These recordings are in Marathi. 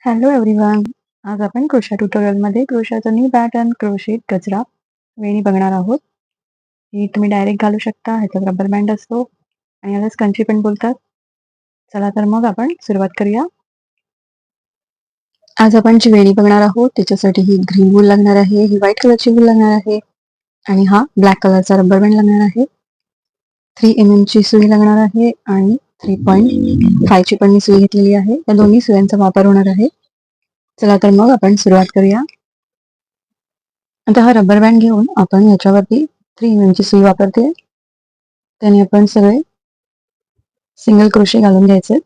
Hello everyone. आज आपण क्रोशा ट्युटोरियलमध्ये क्रोशाचा न्यू पॅटर्न क्रोशेट गजरा वेणी बघणार आहोत. ही तुम्ही डायरेक्ट घालू शकता. ह्याच्यात रबर बँड असतो आणि याला स्कंची पण बोलतात. चला तर मग आपण सुरुवात करूया. आज आपण जी वेणी बघणार आहोत त्याच्यासाठी ही ग्रीन वूल लागणार आहे, ही व्हाईट कलरची वूल लागणार आहे आणि हा ब्लॅक कलरचा रबर बँड लागणार आहे. 3 mm ची सुई लागणार आहे आणि 3.5 ची पण मी सुई घेतलेली आहे. या दोन्ही सुयांचा वापर होणार आहे. चला तर मग आपण सुरुवात करूया. आता हा रबर बँड घेऊन आपण याच्यावरती 3 mm ची सुई वापरते. त्याने आपण सगळे सिंगल क्रोशे घालून घ्यायचे.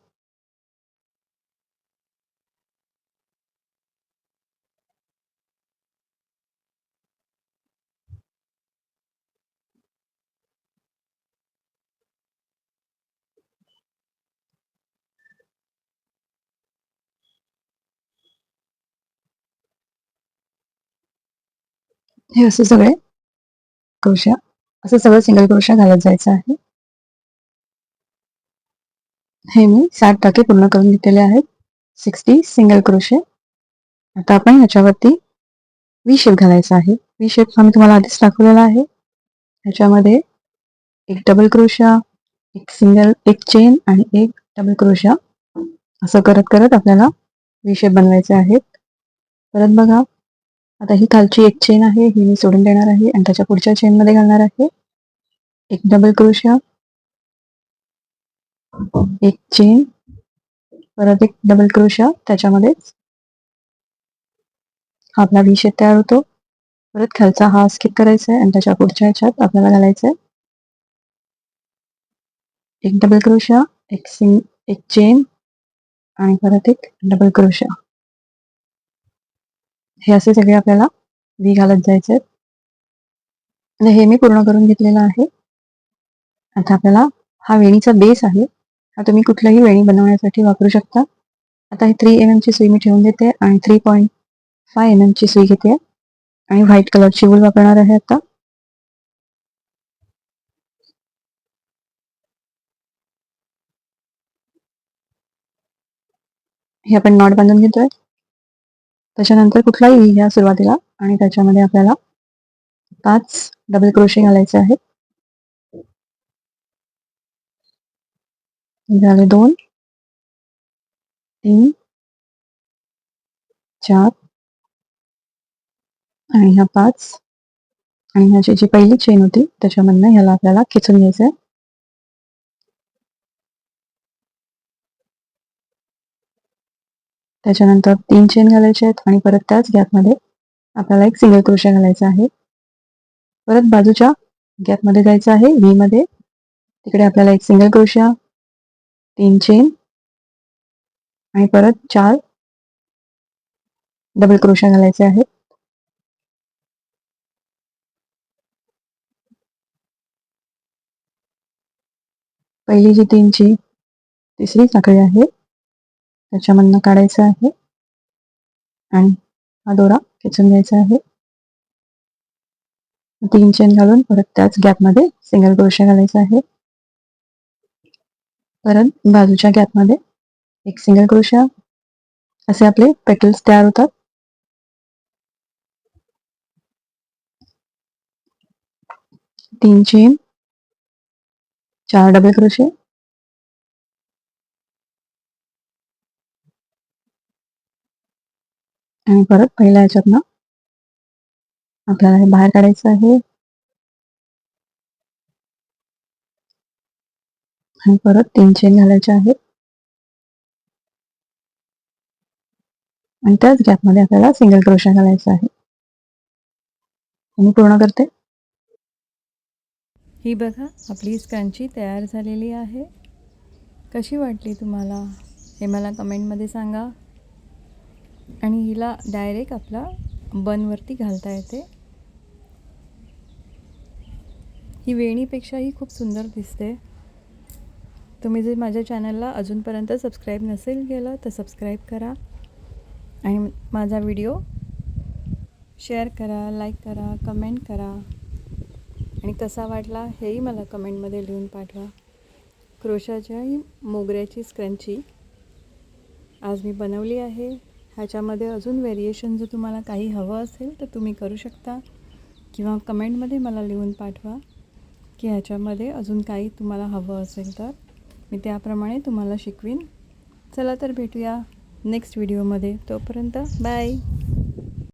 हे असे सगळे क्रोशा असं सगळं सिंगल क्रोशा घालत जायचं आहे. हे मी 60 टाके पूर्ण करून घेतलेले आहेत. 60 सिंगल क्रोशे. आता आपण ह्याच्यावरती वी शेप घालायचा आहे. वी शेप हा मी तुम्हाला आधीच दाखवलेला आहे. ह्याच्यामध्ये एक डबल क्रोशा, एक चेन आणि एक डबल क्रोशा असं करत करत आपल्याला वी शेप बनवायचे आहेत. परत बघा, आता ही खालची एक चेन आहे, ही मी सोडून देणार आहे आणि त्याच्या पुढच्या चेन मध्ये घालणार आहे. एक डबल क्रोशा, एक चेन, परत एक डबल क्रोशा, त्याच्यामध्ये हा आपला वी शेप तयार होतो. परत खालचा हा स्किप करायचा आहे आणि त्याच्या पुढच्या ह्याच्यात आपल्याला घालायचं आहे एक डबल क्रोशा, एक चेन आणि परत एक डबल क्रोशा. हे असे सगळे आपल्याला वी घालत जायचे आहेत. आणि हे मी पूर्ण करून घेतलेलं आहे. आता आपल्याला हा वेणीचा बेस आहे, हा तुम्ही कुठल्याही वेणी बनवण्यासाठी वापरू शकता. आता ही 3 mm ची सुई मी ठेवून देते आणि 3.5 mm ची सुई घेते आणि व्हाईट कलरची वूल वापरणार आहे. आता हे आपण नॉट बांधून घेतोय. त्याच्यानंतर कुठलाही वी घ्या सुरुवातीला आणि त्याच्यामध्ये आपल्याला 5 डबल क्रोशे घालायचे आहेत. झाले 2, 3, 4 आणि ह्या 5 आणि ह्याची जी पहिली चेन होती त्याच्यामधनं ह्याला आपल्याला खेचून घ्यायचं आहे. त्याच्यानंतर 3 चेन घालायचे आहेत आणि परत त्याच गॅपमध्ये आपल्याला एक सिंगल क्रोशा घालायचा आहे. परत बाजूच्या गॅपमध्ये जायचं आहे व्ही मध्ये. तिकडे आपल्याला एक सिंगल क्रोशा, 3 चेन आणि परत 4 डबल क्रोशा घालायचे आहेत. पहिली जी 3 ची तिसरी साखळी आहे त्याच्यामधनं काढायचं आहे आणि हा दोरा खेचून घ्यायचा आहे. 3 चेन घालून परत त्याच गॅपमध्ये सिंगल क्रोशा घालायचा आहे. परत बाजूच्या गॅपमध्ये एक सिंगल क्रोशा. असे आपले पेटल्स तयार होतात. 3 चेन, 4 डबल क्रोशे आणि परत पहिल्या ह्याच्यातनं आपल्याला हे बाहेर काढायचं आहे आणि परत 3 चेन घालायचे आहेत आणि त्याच गॅपमध्ये आपल्याला सिंगल क्रोशा घालायचा आहे. मी पूर्ण करते. ही बघा, आपली स्कंची तयार झालेली आहे. कशी वाटली तुम्हाला हे मला कमेंटमध्ये सांगा. आणि हिला डायरेक्ट आपला बनवरती घालता येते. ही वेणीपेक्षाही खूप सुंदर दिसते. तुम्ही जर माझ्या चॅनलला अजूनपर्यंत सबस्क्राईब नसेल केलं तर सबस्क्राईब करा आणि माझा व्हिडिओ शेअर करा, लाईक करा, कमेंट करा आणि कसा वाटला हेही मला कमेंटमध्ये लिहून पाठवा. क्रोशाच्या मोगऱ्याची स्क्रंची आज मी बनवली आहे. ह्याच्यामध्ये अजून व्हेरिएशन जर तुम्हाला काही हवं असेल तर तुम्ही करू शकता, किंवा कमेंटमध्ये मला लिहून पाठवा की ह्याच्यामध्ये अजून काही तुम्हाला हवं असेल तर मी त्याप्रमाणे तुम्हाला शिकवीन. चला तर भेटूया नेक्स्ट व्हिडिओमध्ये. तोपर्यंत बाय.